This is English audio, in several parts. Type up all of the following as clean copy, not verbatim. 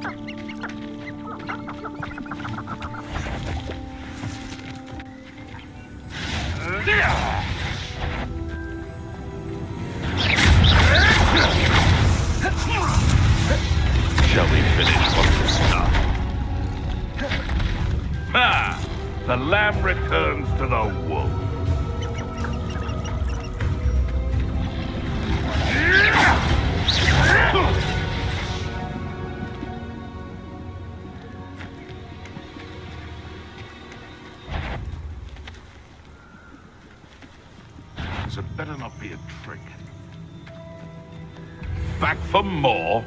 Shall we finish what we start? Ah, the lamb returns to the wool. So it better not be a trick. Back for more?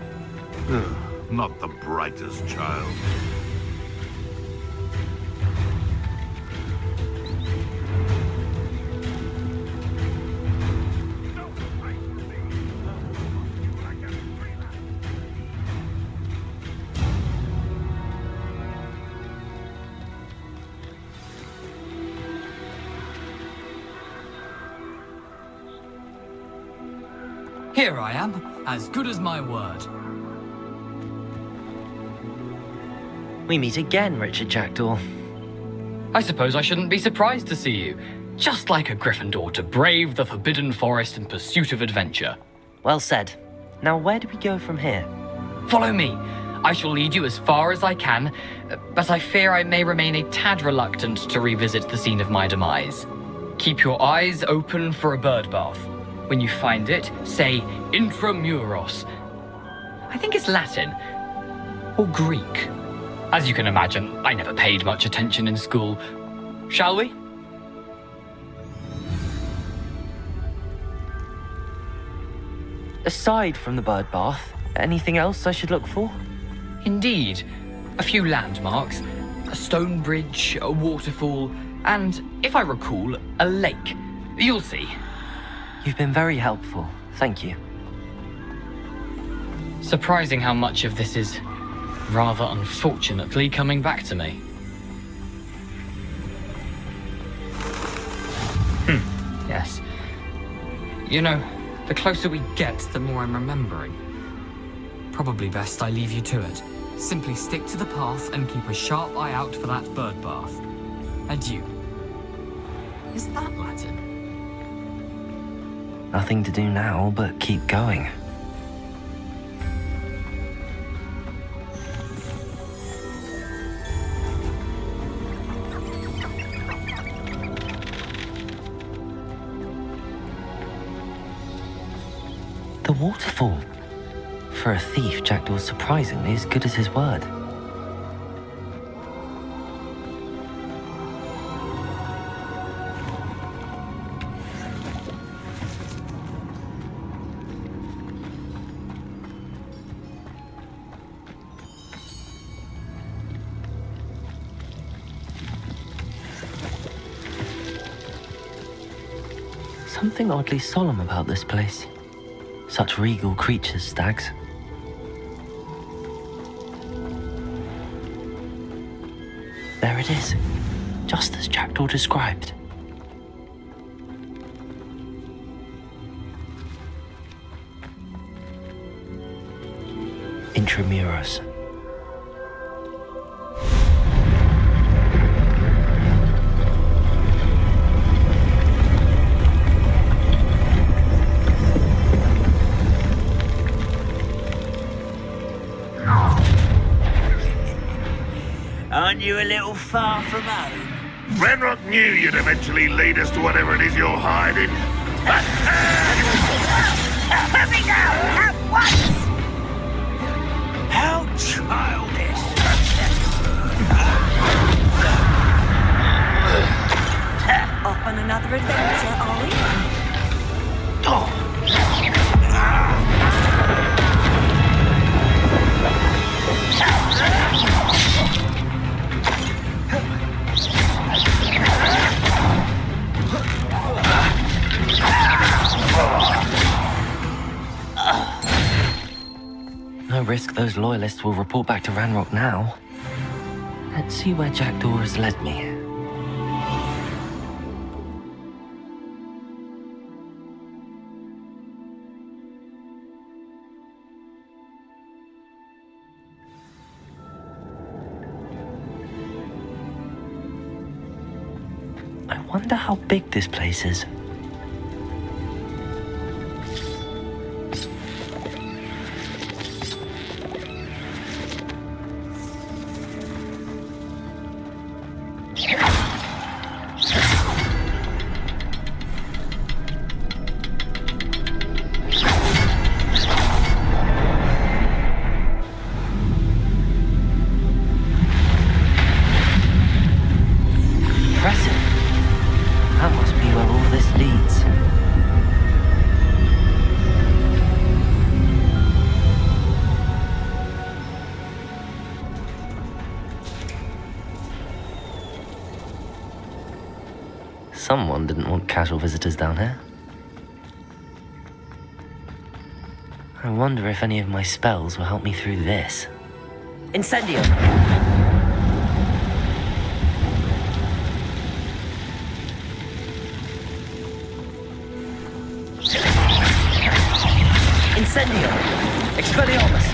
Ugh, not the brightest child. Here I am, as good as my word. We meet again, Richard Jackdaw. I suppose I shouldn't be surprised to see you. Just like a Gryffindor to brave the Forbidden Forest in pursuit of adventure. Well said. Now where do we go from here? Follow me. I shall lead you as far as I can, but I fear I may remain a tad reluctant to revisit the scene of my demise. Keep your eyes open for a bird bath. When you find it, say Intramuros. I think it's Latin. Or Greek. As you can imagine, I never paid much attention in school. Shall we? Aside from the bird bath, anything else I should look for? Indeed. A few landmarks, a stone bridge, a waterfall, and, if I recall, a lake. You'll see. You've been very helpful. Thank you. Surprising how much of this is, rather unfortunately, coming back to me. Yes. You know, the closer we get, the more I'm remembering. Probably best I leave you to it. Simply stick to the path and keep a sharp eye out for that bird bath. Adieu. Is that Latin? Nothing to do now but keep going. The waterfall. For a thief, Jackdaw's surprisingly as good as his word. Something oddly solemn about this place. Such regal creatures, stags. There it is, just as Jackdaw described. Intramuros. Aren't you a little far from home? Ranrock knew you'd eventually lead us to whatever it is you're hiding. Let me go! At once! How childish! Off on another adventure, are we? No risk those loyalists will report back to Ranrock now. Let's see where Jackdaw has led me. I wonder how big this place is. That must be where all this leads. Someone didn't want casual visitors down here. I wonder if any of my spells will help me through this. Incendio! Incendio! Expelliarmus!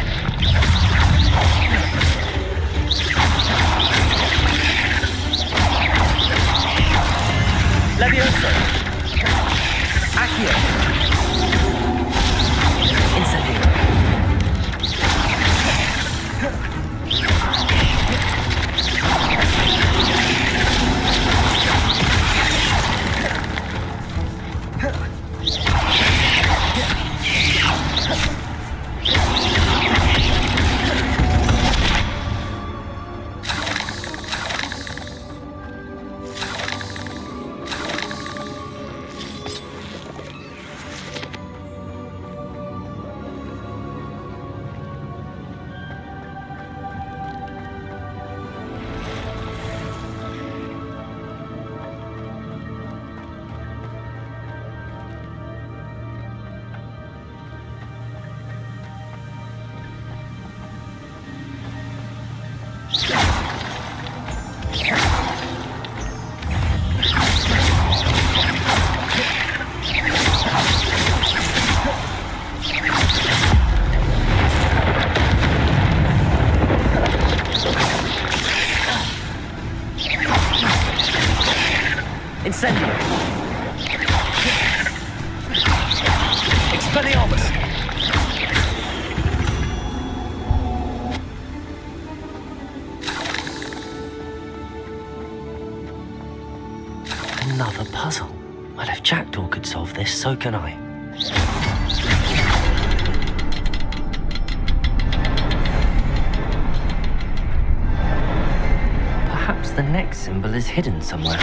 Levioso! Accio! Incendio! Incendio! Expelliarmus! Another puzzle. Well, if Jackdaw could solve this, so can I. Perhaps the next symbol is hidden somewhere.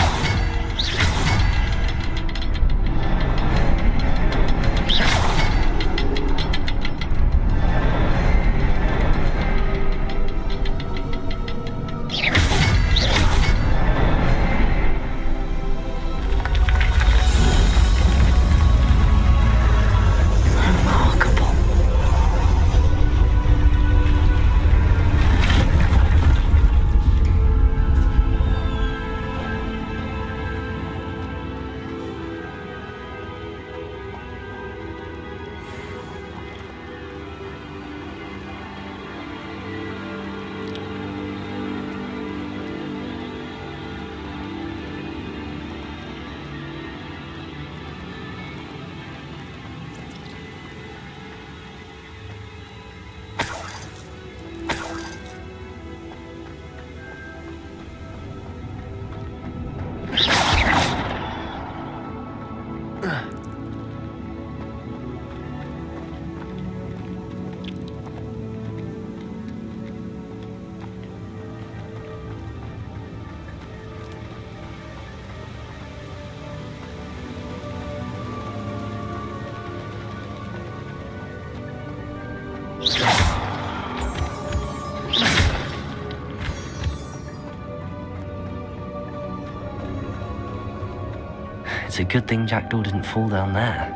It's a good thing Jackdaw didn't fall down there.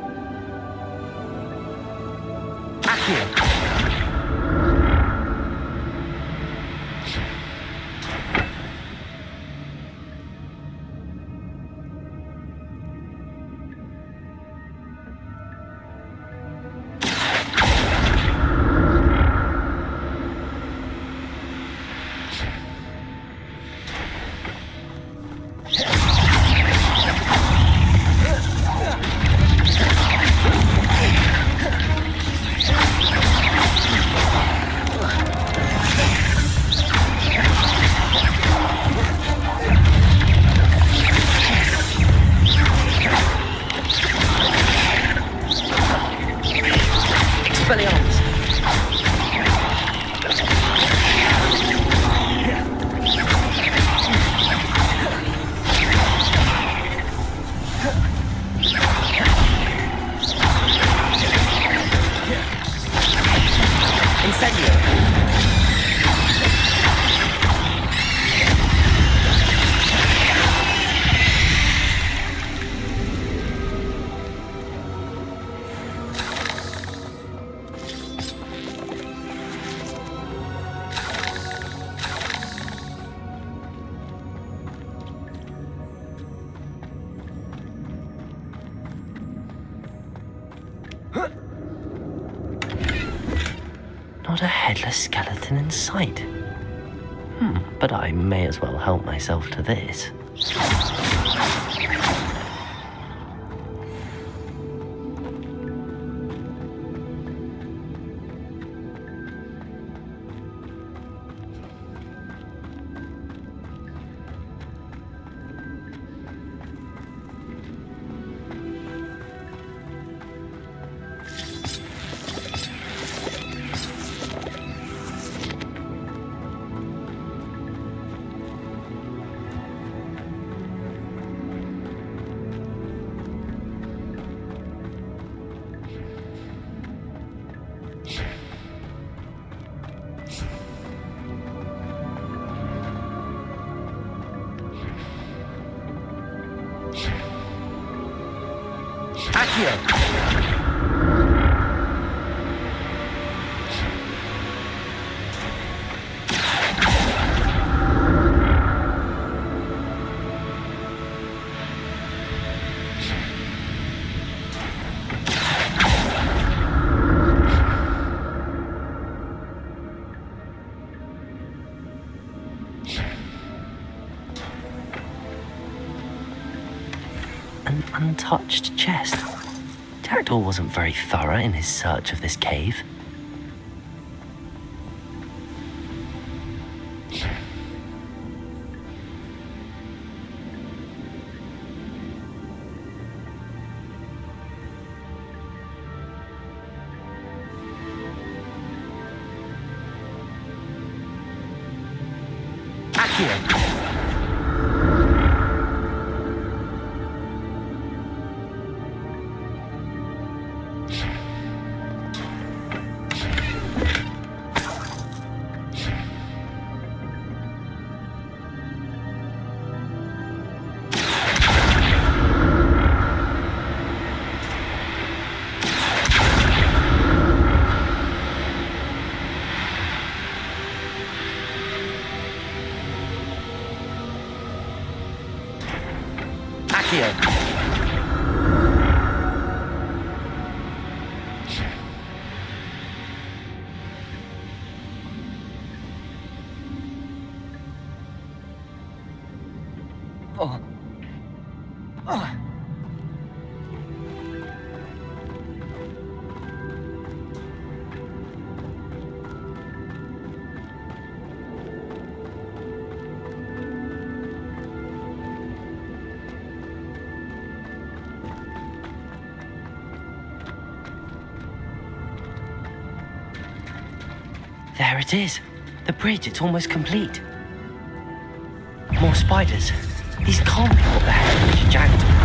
Accio! Not a headless skeleton in sight. But I may as well help myself to this. An untouched chest. Jackdaw wasn't very thorough in his search of this cave. Accio! There it is. The bridge, it's almost complete. More spiders. These can't be what the hell is Jackdaw.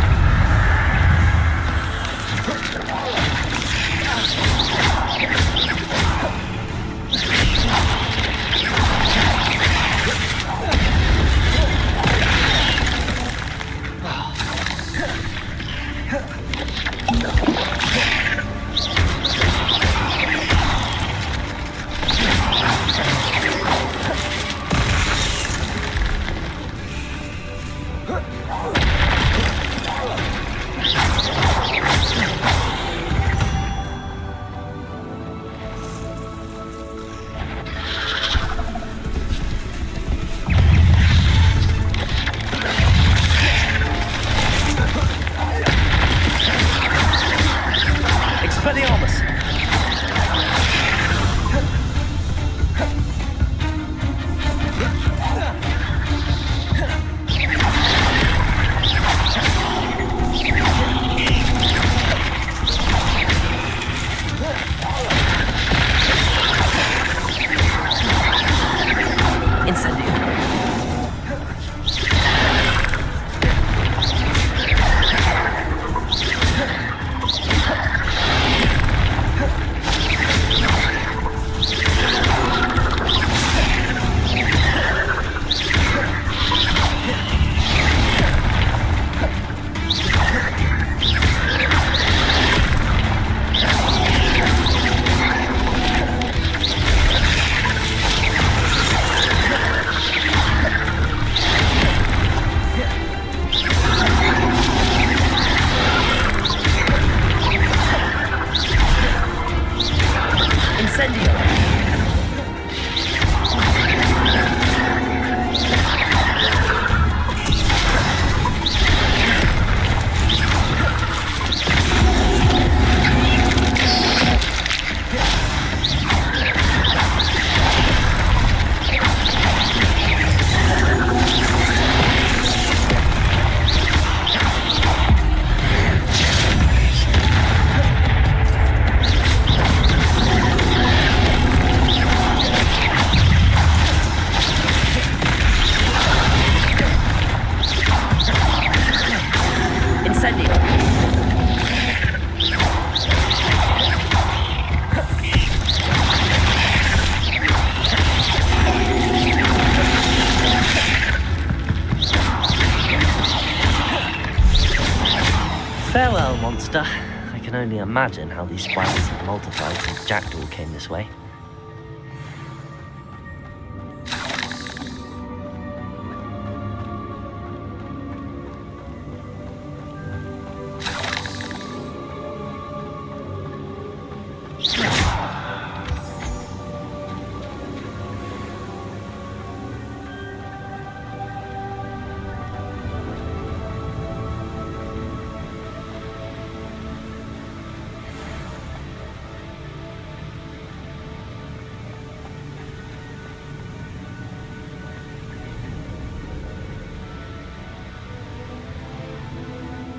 monster. I can only imagine how these spiders have multiplied since Jackdaw came this way.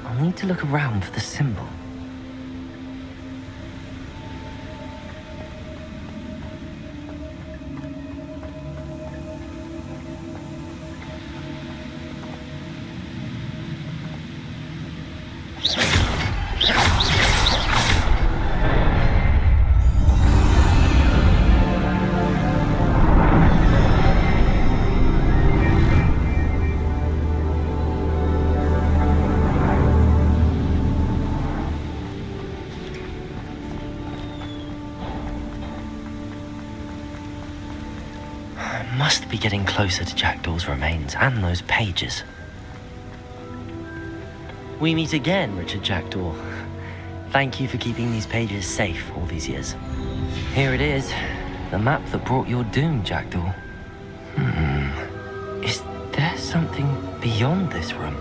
I need to look around for the symbol. Must be getting closer to Jackdaw's remains and those pages. We meet again, Richard Jackdaw. Thank you for keeping these pages safe all these years. Here it is, the map that brought your doom, Jackdaw. Is there something beyond this room?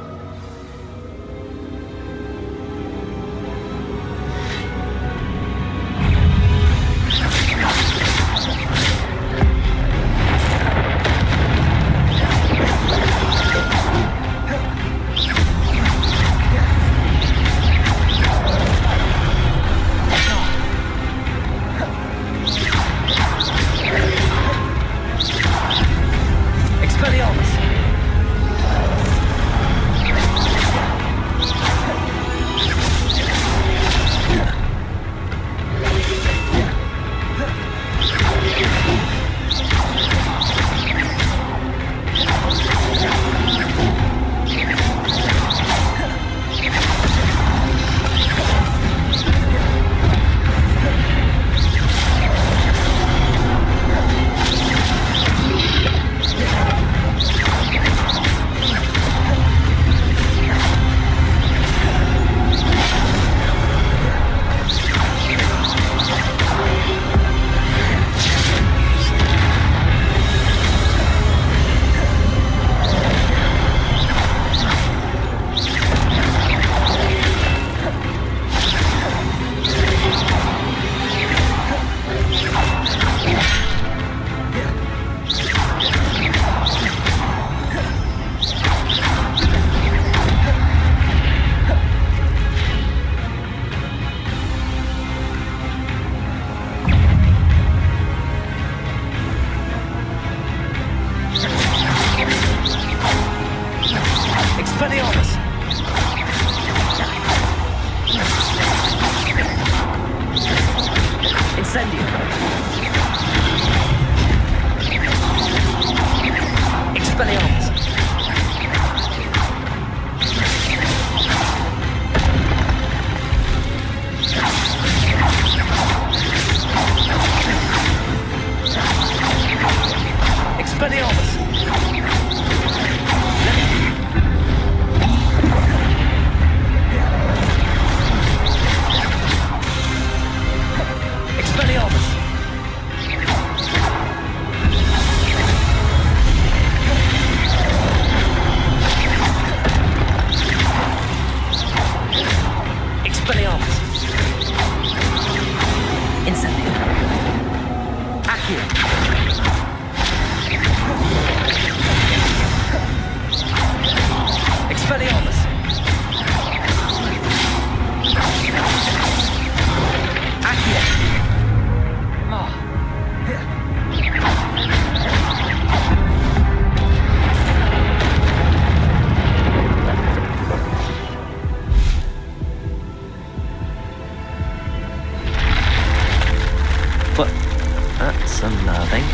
That's unnerving.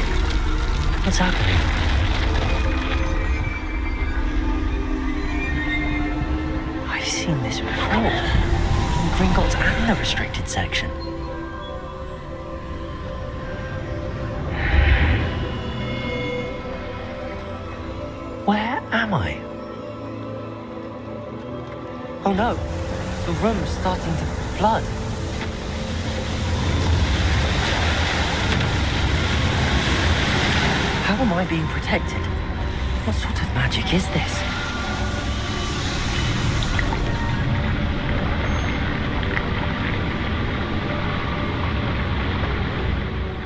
What's happening? I've seen this before. Gringotts and the restricted section. Where am I? Oh no, the room's starting to flood. How am I being protected? What sort of magic is this?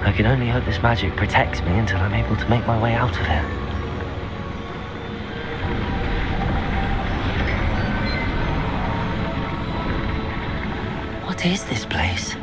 I can only hope this magic protects me until I'm able to make my way out of here. What is this place?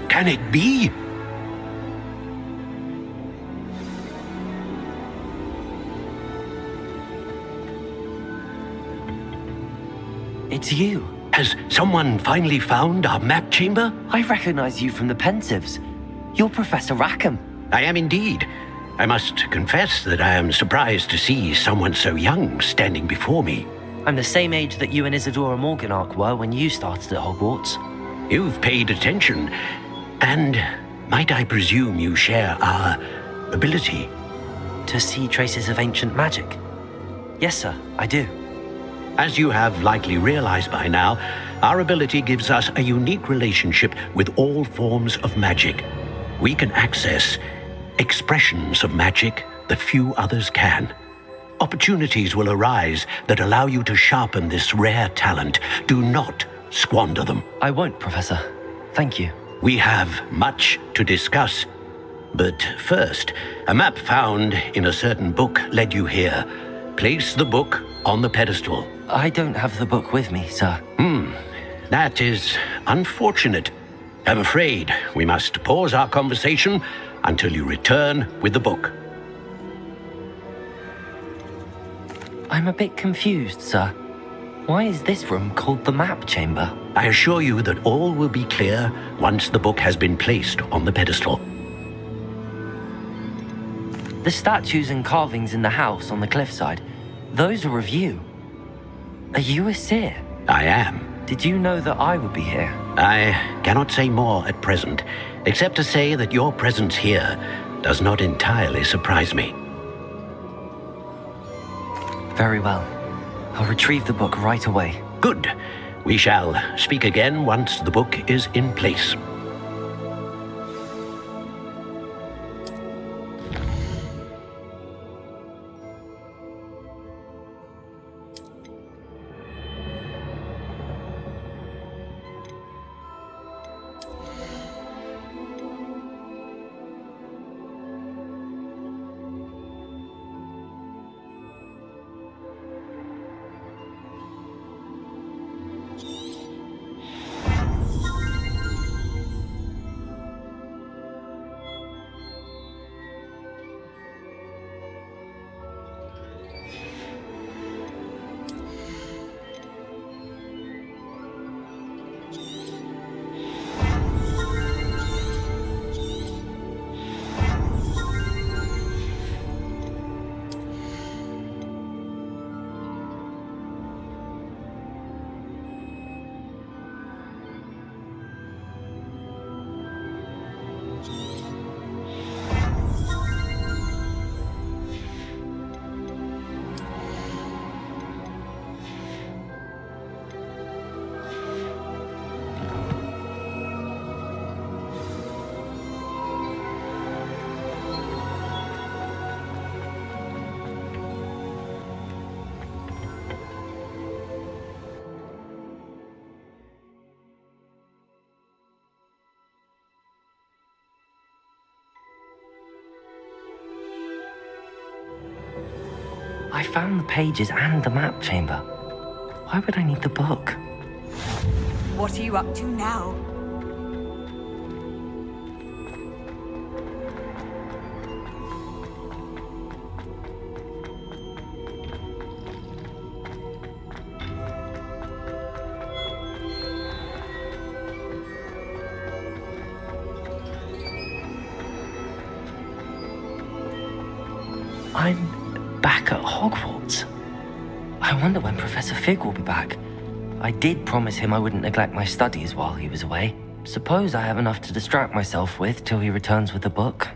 Can it be? It's you. Has someone finally found our map chamber? I recognize you from the Pensieves. You're Professor Rackham. I am indeed. I must confess that I am surprised to see someone so young standing before me. I'm the same age that you and Isadora Morganach were when you started at Hogwarts. You've paid attention, and might I presume you share our ability? To see traces of ancient magic? Yes, sir, I do. As you have likely realized by now, our ability gives us a unique relationship with all forms of magic. We can access expressions of magic that few others can. Opportunities will arise that allow you to sharpen this rare talent. Do not squander them. I won't, Professor. Thank you. We have much to discuss. But first, a map found in a certain book led you here. Place the book on the pedestal. I don't have the book with me, sir. That is unfortunate. I'm afraid we must pause our conversation until you return with the book. I'm a bit confused, sir. Why is this room called the map chamber? I assure you that all will be clear once the book has been placed on the pedestal. The statues and carvings in the house on the cliffside, those are of you. Are you a seer? I am. Did you know that I would be here? I cannot say more at present, except to say that your presence here does not entirely surprise me. Very well. I'll retrieve the book right away. Good. We shall speak again once the book is in place. I found the pages and the map chamber. Why would I need the book? What are you up to now? I'm back at Hogwarts. I wonder when Professor Fig will be back. I did promise him I wouldn't neglect my studies while he was away. Suppose I have enough to distract myself with till he returns with the book.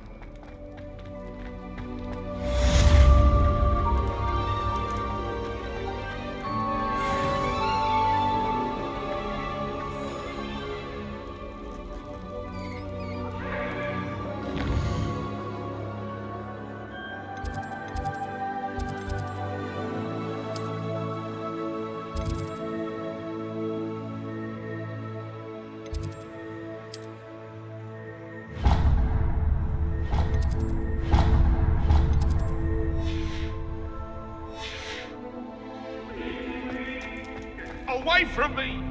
Away from me!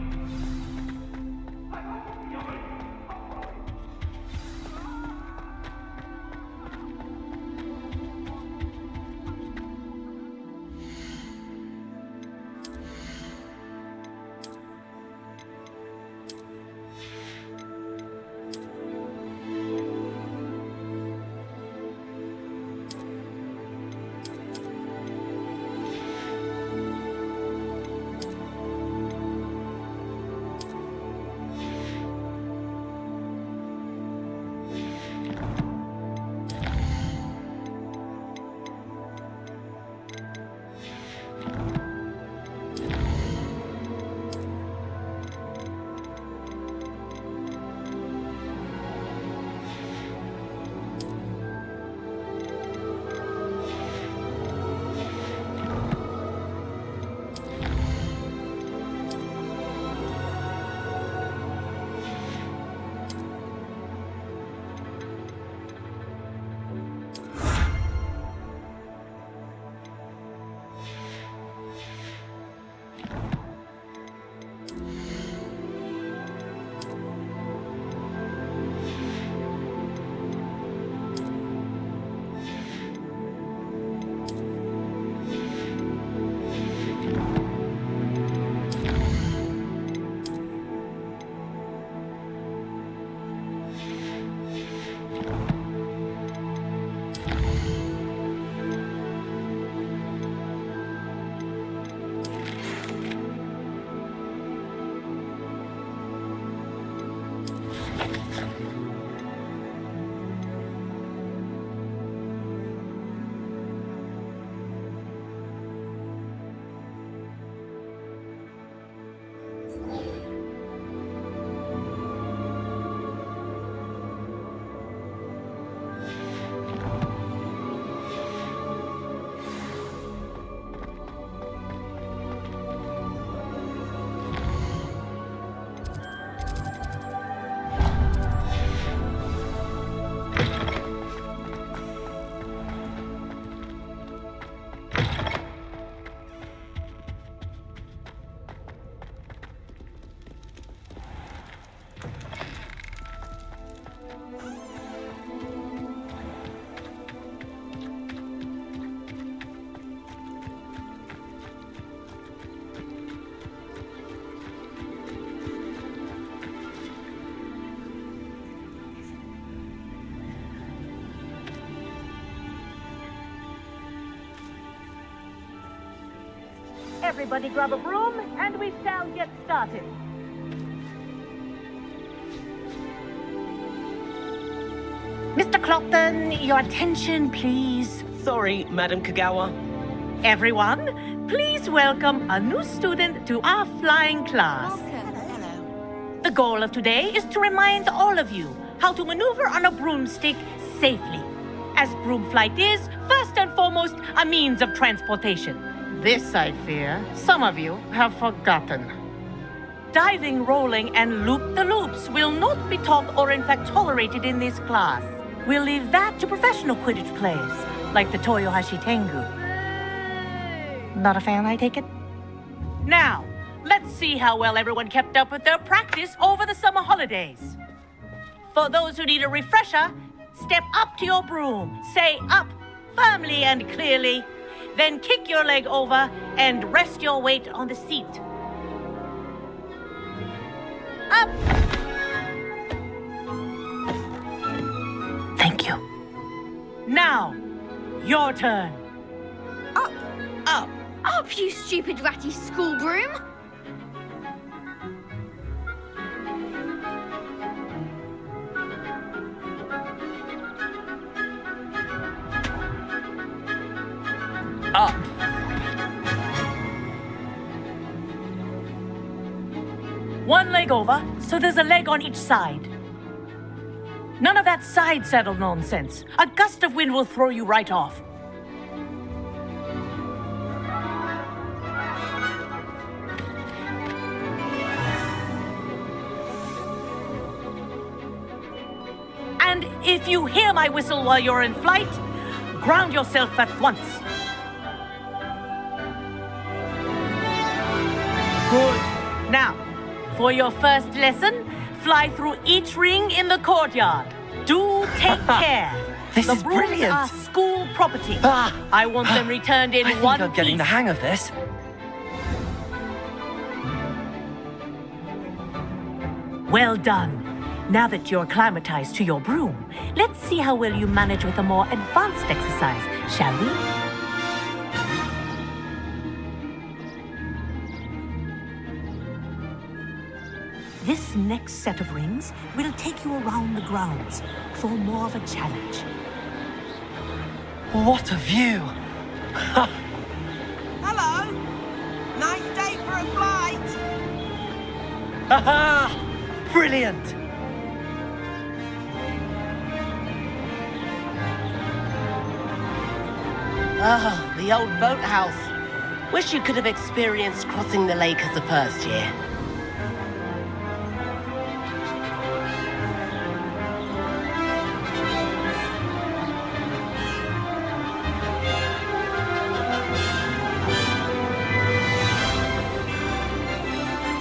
Everybody grab a broom, and we shall get started. Mr. Clopton, your attention, please. Sorry, Madam Kagawa. Everyone, please welcome a new student to our flying class. Hello. The goal of today is to remind all of you how to maneuver on a broomstick safely, as broom flight is, first and foremost, a means of transportation. This, I fear, some of you have forgotten. Diving, rolling, and loop-the-loops will not be taught or in fact tolerated in this class. We'll leave that to professional Quidditch players, like the Toyohashi Tengu. Not a fan, I take it? Now, let's see how well everyone kept up with their practice over the summer holidays. For those who need a refresher, step up to your broom, say up firmly and clearly, then kick your leg over and rest your weight on the seat. Up! Thank you. Now, your turn. Up, Up. up, you stupid ratty school broom! Up. One leg over, so there's a leg on each side. None of that side saddle nonsense. A gust of wind will throw you right off. And if you hear my whistle while you're in flight, ground yourself at once. Good. Now, for your first lesson, fly through each ring in the courtyard. Do take care. This the is brooms brilliant. are school property. Ah. I want them returned in I think one I'm getting piece. the hang of this. Well done. Now that you're acclimatized to your broom, let's see how well you manage with a more advanced exercise, shall we? This next set of rings will take you around the grounds for more of a challenge. What a view! Hello. Nice day for a flight. Haha! Brilliant! Ah, the old boathouse. Wish you could have experienced crossing the lake as a first year.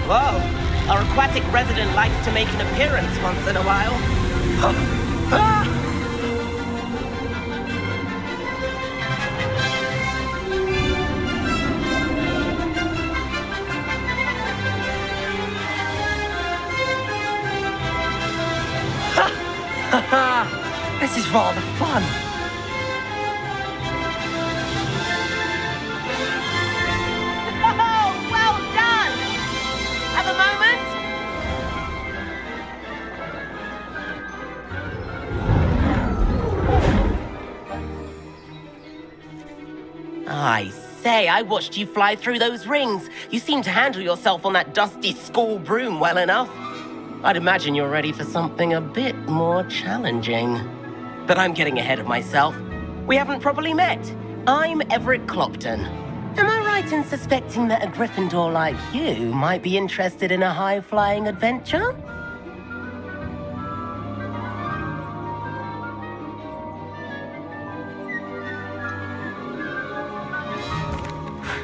Whoa, our aquatic resident likes to make an appearance once in a while. Ah! This is rather fun. Oh, well done! Have a moment? I say, I watched you fly through those rings. You seem to handle yourself on that dusty school broom well enough. I'd imagine you're ready for something a bit more challenging. But I'm getting ahead of myself. We haven't properly met. I'm Everett Clopton. Am I right in suspecting that a Gryffindor like you might be interested in a high-flying adventure?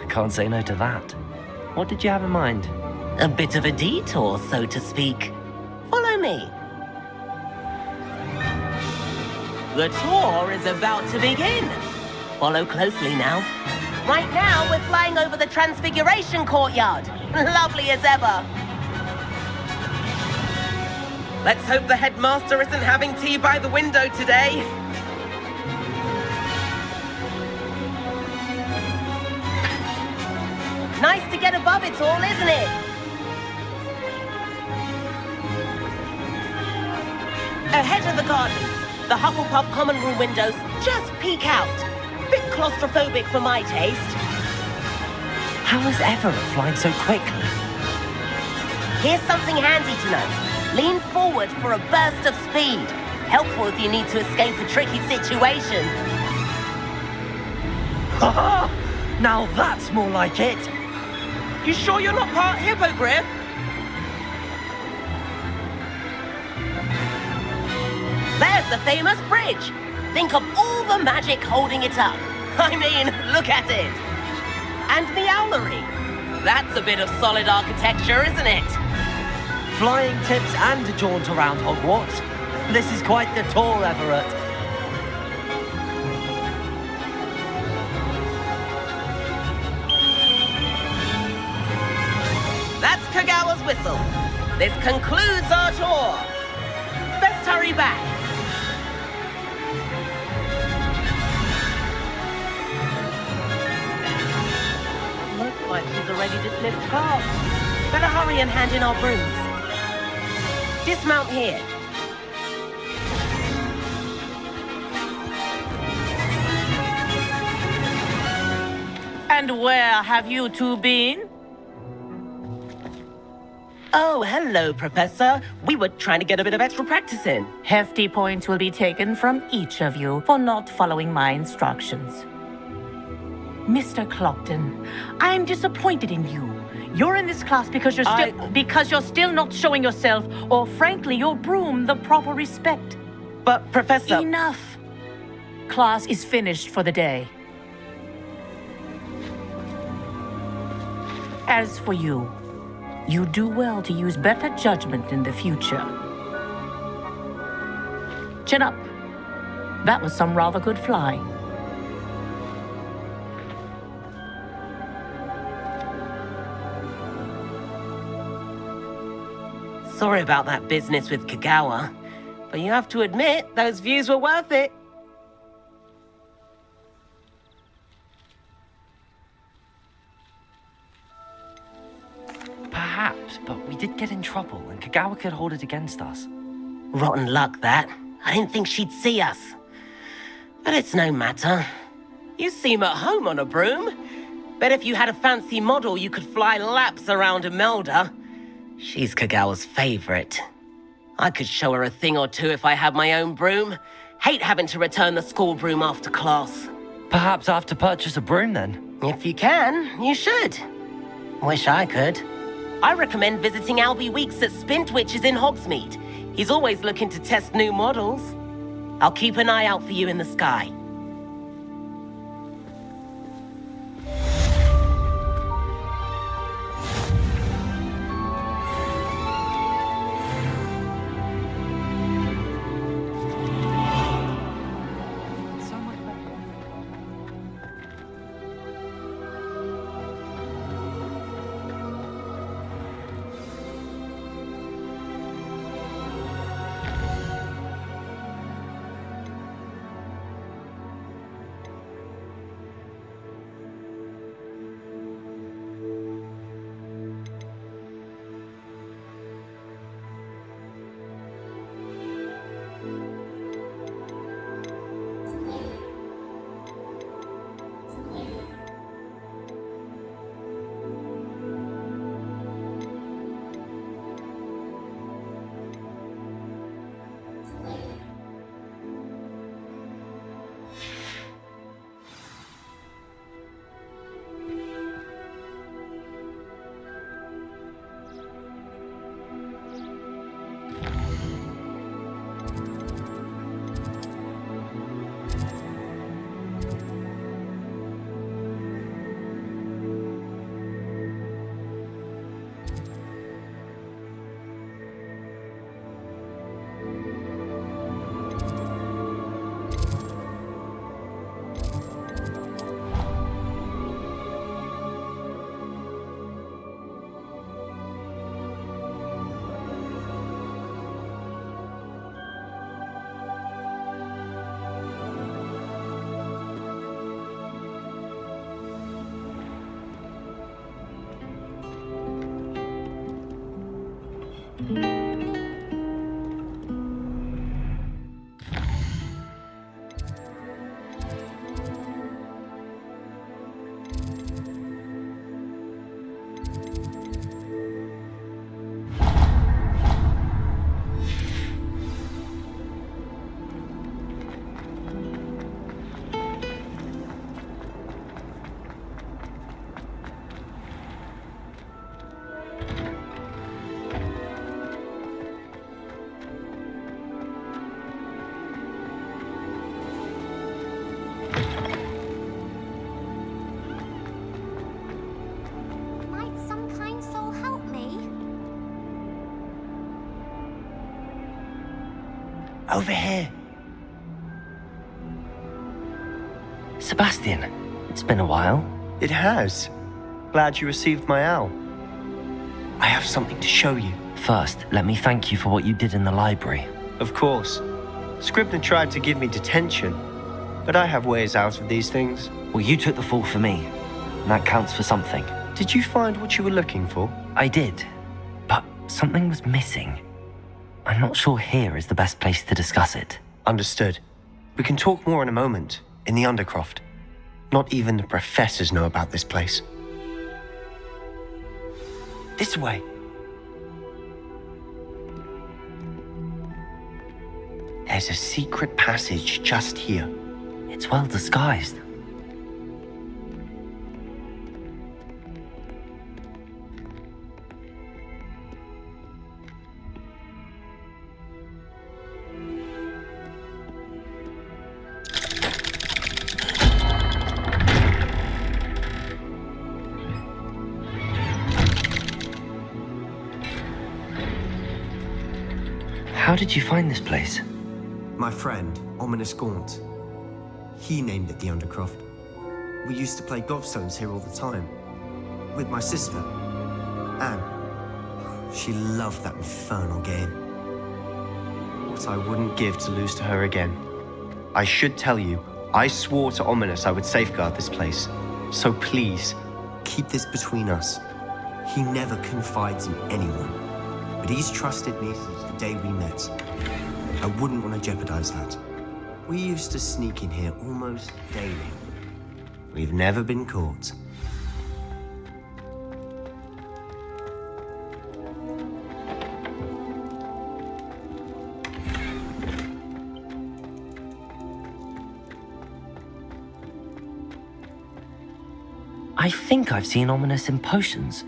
Can't say no to that. What did you have in mind? A bit of a detour, so to speak. Follow me. The tour is about to begin. Follow closely now. Right now, we're flying over the Transfiguration Courtyard. Lovely as ever. Let's hope the headmaster isn't having tea by the window today. Nice to get above it all, isn't it? Ahead of the gardens, the Hufflepuff common room windows just peek out. Bit claustrophobic for my taste. How is Everett flying so quickly? Here's something handy to know. Lean forward for a burst of speed. Helpful if you need to escape a tricky situation. Haha! Now that's more like it! You sure you're not part hippogriff? There's the famous bridge. Think of all the magic holding it up. I mean, look at it. and Meowlery. That's a bit of solid architecture, isn't it? Flying tips and a jaunt around Hogwarts. This is quite the tour, Everett. That's Kagawa's whistle. This concludes our tour. Best hurry back. Looks like she's already dismissed class. Better hurry and hand in our brooms. Dismount here. And where have you two been? Oh, hello, Professor. We were trying to get a bit of extra practice in. Hefty points will be taken from each of you for not following my instructions. Mr. Clopton, I'm disappointed in you. You're in this class because you're still not showing yourself, or frankly, your broom, the proper respect. But, Professor... Enough. Class is finished for the day. As for you, you do well to use better judgment in the future. Chin up. That was some rather good flying. Sorry about that business with Kagawa, but you have to admit, those views were worth it. Perhaps, but we did get in trouble, and Kagawa could hold it against us. Rotten luck, that. I didn't think she'd see us. But it's no matter. You seem at home on a broom. Bet if you had a fancy model, you could fly laps around Imelda. She's Kagawa's favorite. I could show her a thing or two if I had my own broom. Hate having to return the school broom after class. Perhaps I have to purchase a broom then. If you can, you should. Wish I could. I recommend visiting Albie Weeks at Spintwitches in Hogsmeade. He's always looking to test new models. I'll keep an eye out for you in the sky. Over here. Sebastian, it's been a while. It has. Glad you received my owl. I have something to show you. First, let me thank you for what you did in the library. Of course. Scribner tried to give me detention, but I have ways out of these things. Well, you took the fall for me, and that counts for something. Did you find what you were looking for? I did, but something was missing. I'm not sure here is the best place to discuss it. Understood. We can talk more in a moment, in the Undercroft. Not even the professors know about this place. This way. There's a secret passage just here. It's well disguised. How did you find this place? My friend, Ominous Gaunt. He named it the Undercroft. We used to play gobstones here all the time. With my sister, Anne. She loved that infernal game. What I wouldn't give to lose to her again. I should tell you, I swore to Ominous I would safeguard this place. So please, keep this between us. He never confides in anyone, but he's trusted me since the day we met. I wouldn't want to jeopardize that. We used to sneak in here almost daily. We've never been caught. I think I've seen Ominous in potions.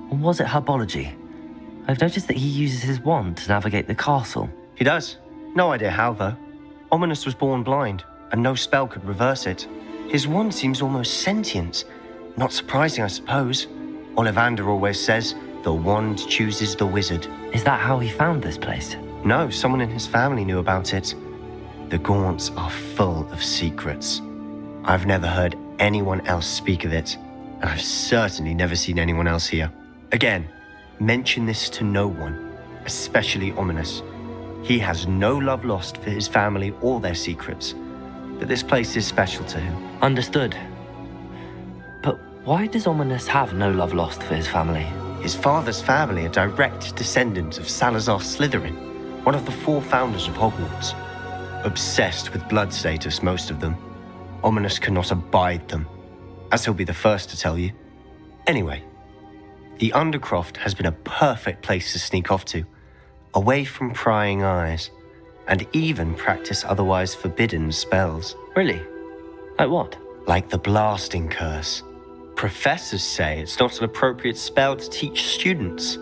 Or was it herbology? I've noticed that he uses his wand to navigate the castle. He does. No idea how, though. Ominous was born blind, and no spell could reverse it. His wand seems almost sentient. Not surprising, I suppose. Ollivander always says, the wand chooses the wizard. Is that how he found this place? No, someone in his family knew about it. The Gaunts are full of secrets. I've never heard anyone else speak of it, and I've certainly never seen anyone else here. Again, mention this to no one, especially Ominous. He has no love lost for his family or their secrets, but this place is special to him. Understood. But why does Ominous have no love lost for his family? His father's family are direct descendants of Salazar Slytherin, one of the 4 founders of Hogwarts. Obsessed with blood status, most of them. Ominous cannot abide them, as he'll be the first to tell you. Anyway, the Undercroft has been a perfect place to sneak off to, away from prying eyes, and even practice otherwise forbidden spells. Really? Like what? Like the Blasting Curse. Professors say it's not an appropriate spell to teach students.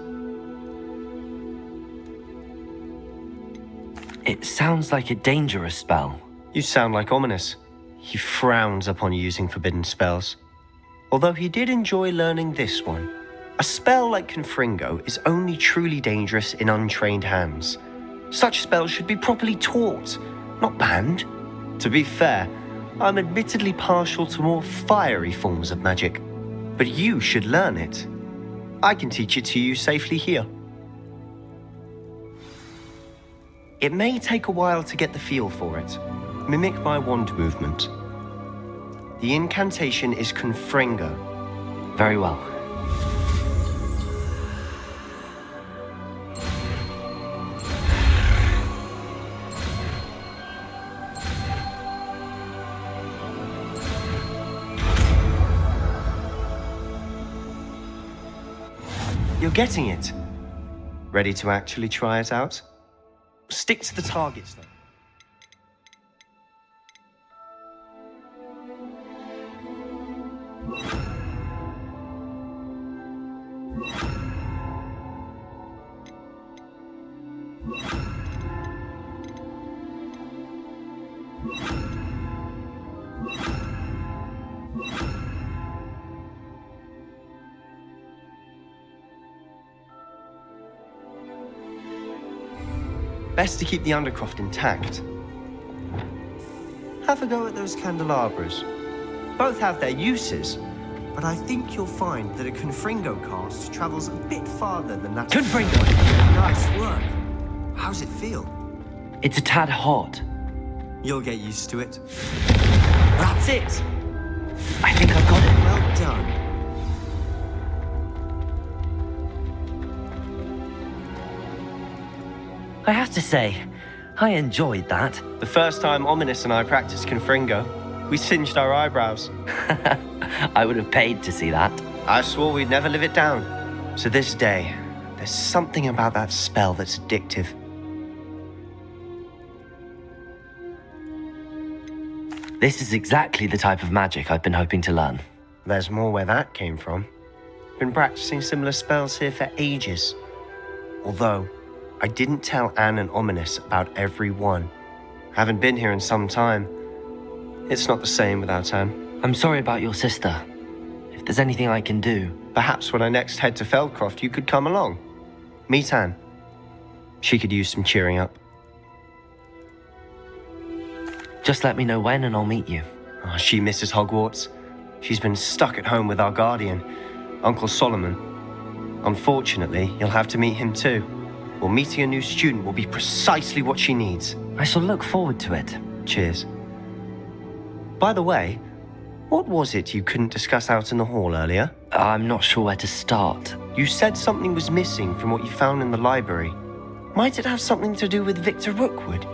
It sounds like a dangerous spell. You sound like Ominous. He frowns upon using forbidden spells. Although he did enjoy learning this one. A spell like Confringo is only truly dangerous in untrained hands. Such spells should be properly taught, not banned. To be fair, I'm admittedly partial to more fiery forms of magic, but you should learn it. I can teach it to you safely here. It may take a while to get the feel for it. Mimic my wand movement. The incantation is Confringo. Very well. You're getting it. Ready to actually try it out? Stick to the targets, though. best to keep the Undercroft intact. Have a go at those candelabras. Both have their uses, but I think you'll find that a Confringo cast travels a bit farther than that. Confringo! Nice work. How's it feel? It's a tad hot. You'll get used to it. That's it! I think I've got it. Well done. I have to say, I enjoyed that. The first time Ominous and I practiced Confringo, we singed our eyebrows. I would have paid to see that. I swore we'd never live it down. So this day, there's something about that spell that's addictive. This is exactly the type of magic I've been hoping to learn. There's more where that came from. Been practicing similar spells here for ages. Although, I didn't tell Anne and Ominous about every one. Haven't been here in some time. It's not the same without Anne. I'm sorry about your sister. If there's anything I can do... Perhaps when I next head to Feldcroft, you could come along. Meet Anne. She could use some cheering up. Just let me know when and I'll meet you. Oh, she misses Hogwarts. She's been stuck at home with our guardian, Uncle Solomon. Unfortunately, you'll have to meet him too. Well, meeting a new student will be precisely what she needs. I shall look forward to it. Cheers. By the way, what was it you couldn't discuss out in the hall earlier? I'm not sure where to start. You said something was missing from what you found in the library. Might it have something to do with Victor Rookwood?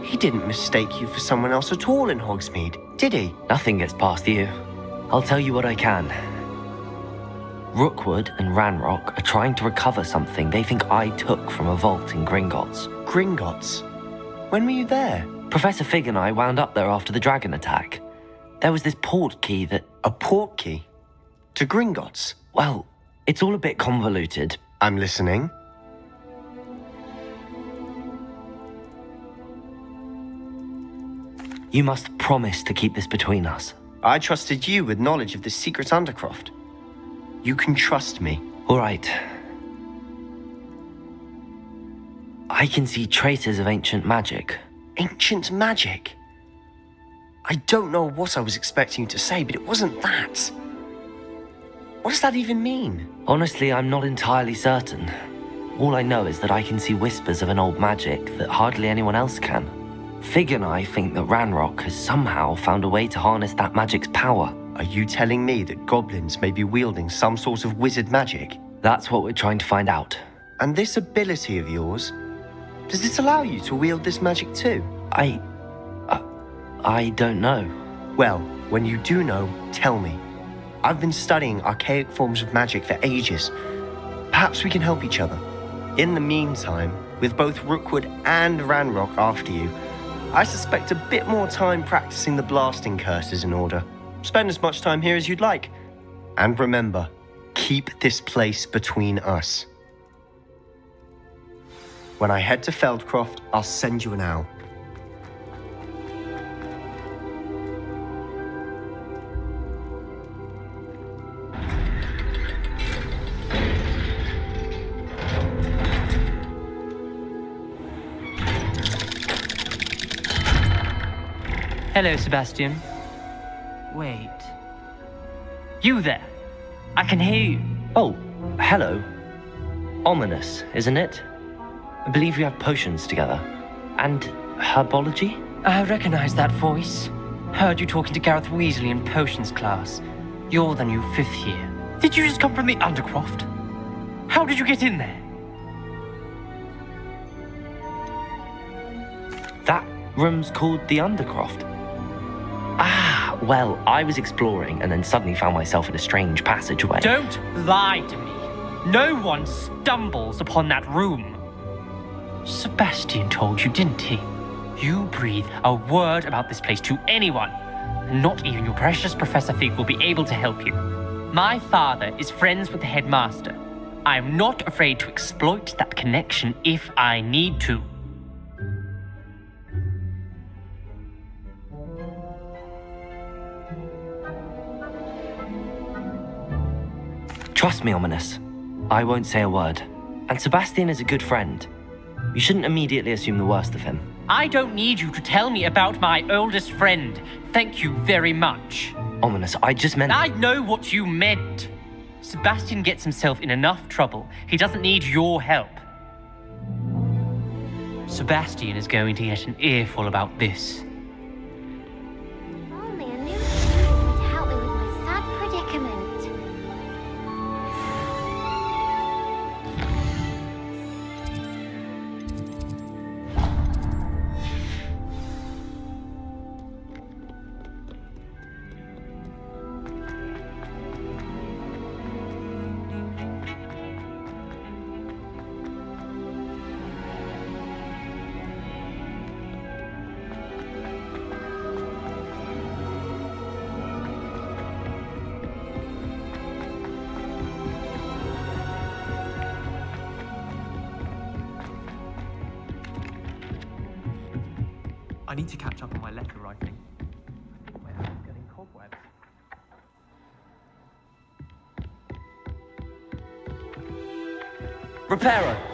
He didn't mistake you for someone else at all in Hogsmeade, did he? Nothing gets past you. I'll tell you what I can. Rookwood and Ranrock are trying to recover something they think I took from a vault in Gringotts. Gringotts? When were you there? Professor Fig and I wound up there after the dragon attack. There was this port key that... A port key? To Gringotts? Well, it's all a bit convoluted. I'm listening. You must promise to keep this between us. I trusted you with knowledge of the secret Undercroft. You can trust me. All right. I can see traces of ancient magic. Ancient magic? I don't know what I was expecting you to say, but it wasn't that. What does that even mean? Honestly, I'm not entirely certain. All I know is that I can see whispers of an old magic that hardly anyone else can. Fig and I think that Ranrock has somehow found a way to harness that magic's power. Are you telling me that goblins may be wielding some sort of wizard magic? That's what we're trying to find out. And this ability of yours, does it allow you to wield this magic too? I don't know. Well, when you do know, tell me. I've been studying archaic forms of magic for ages. Perhaps we can help each other. In the meantime, with both Rookwood and Ranrock after you, I suspect a bit more time practicing the blasting curse is in order. Spend as much time here as you'd like. And remember, keep this place between us. When I head to Feldcroft, I'll send you an owl. Hello, Sebastian. Wait. You there? I can hear you. Oh, hello. Ominous, isn't it? I believe we have potions together. And herbology? I recognize that voice. Heard you talking to Gareth Weasley in potions class. You're the new 5th year. Did you just come from the Undercroft? How did you get in there? That room's called the Undercroft. Ah, well, I was exploring and then suddenly found myself in a strange passageway. Don't lie to me. No one stumbles upon that room. Sebastian told you, didn't he? You breathe a word about this place to anyone. Not even your precious Professor Fig will be able to help you. My father is friends with the headmaster. I am not afraid to exploit that connection if I need to. Trust me, Ominous. I won't say a word. And Sebastian is a good friend. You shouldn't immediately assume the worst of him. I don't need you to tell me about my oldest friend. Thank you very much. Ominous, I just meant... I know what you meant. Sebastian gets himself in enough trouble. He doesn't need your help. Sebastian is going to get an earful about this. Only I knew someone would help me with my sad predicament. I need to catch up on my letter writing. My hand's getting cobwebs. Reparo!